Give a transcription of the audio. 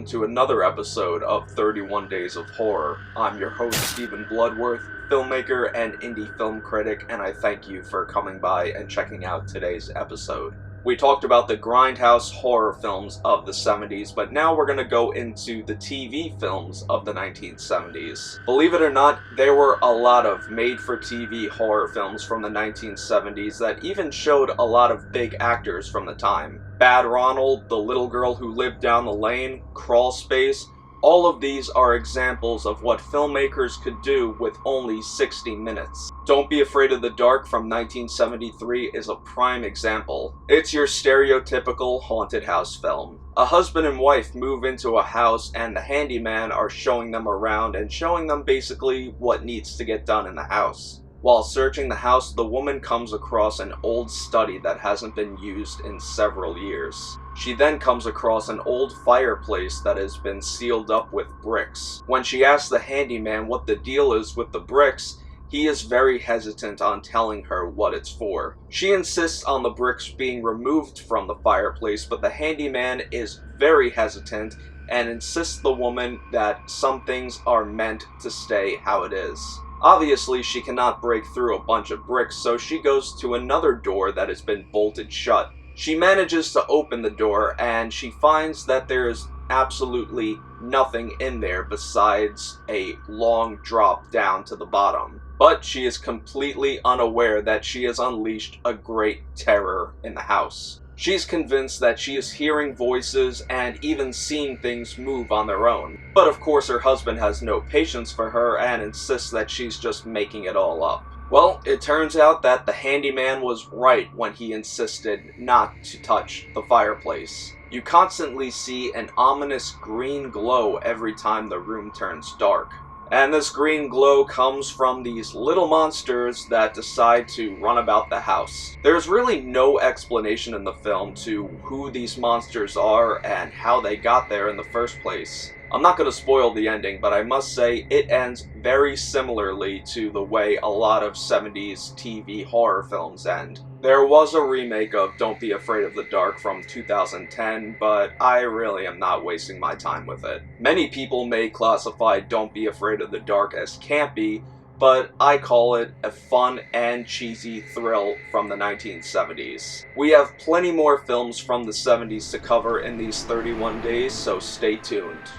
to another episode of 31 Days of Horror. I'm your host, Stephen Bloodworth, filmmaker and indie film critic, and I thank you for coming by and checking out today's episode. We talked about the grindhouse horror films of the 70s, but now we're going to go into the TV films of the 1970s. Believe it or not, there were a lot of made-for-TV horror films from the 1970s that even showed a lot of big actors from the time. Bad Ronald, The Little Girl Who Lived Down the Lane, Crawl Space, all of these are examples of what filmmakers could do with only 60 minutes. Don't Be Afraid of the Dark from 1973 is a prime example. It's your stereotypical haunted house film. A husband and wife move into a house and the handyman are showing them around and showing them basically what needs to get done in the house. While searching the house, the woman comes across an old study that hasn't been used in several years. She then comes across an old fireplace that has been sealed up with bricks. When she asks the handyman what the deal is with the bricks, he is very hesitant on telling her what it's for. She insists on the bricks being removed from the fireplace, but the handyman is very hesitant and insists the woman that some things are meant to stay how it is. Obviously, she cannot break through a bunch of bricks, so she goes to another door that has been bolted shut. She manages to open the door, and she finds that there is absolutely nothing in there besides a long drop down to the bottom. But she is completely unaware that she has unleashed a great terror in the house. She's convinced that she is hearing voices and even seeing things move on their own. But of course her husband has no patience for her and insists that she's just making it all up. Well, it turns out that the handyman was right when he insisted not to touch the fireplace. You constantly see an ominous green glow every time the room turns dark. And this green glow comes from these little monsters that decide to run about the house. There's really no explanation in the film to who these monsters are and how they got there in the first place. I'm not going to spoil the ending, but I must say it ends very similarly to the way a lot of 70s TV horror films end. There was a remake of Don't Be Afraid of the Dark from 2010, but I really am not wasting my time with it. Many people may classify Don't Be Afraid of the Dark as campy, but I call it a fun and cheesy thrill from the 1970s. We have plenty more films from the 70s to cover in these 31 days, so stay tuned.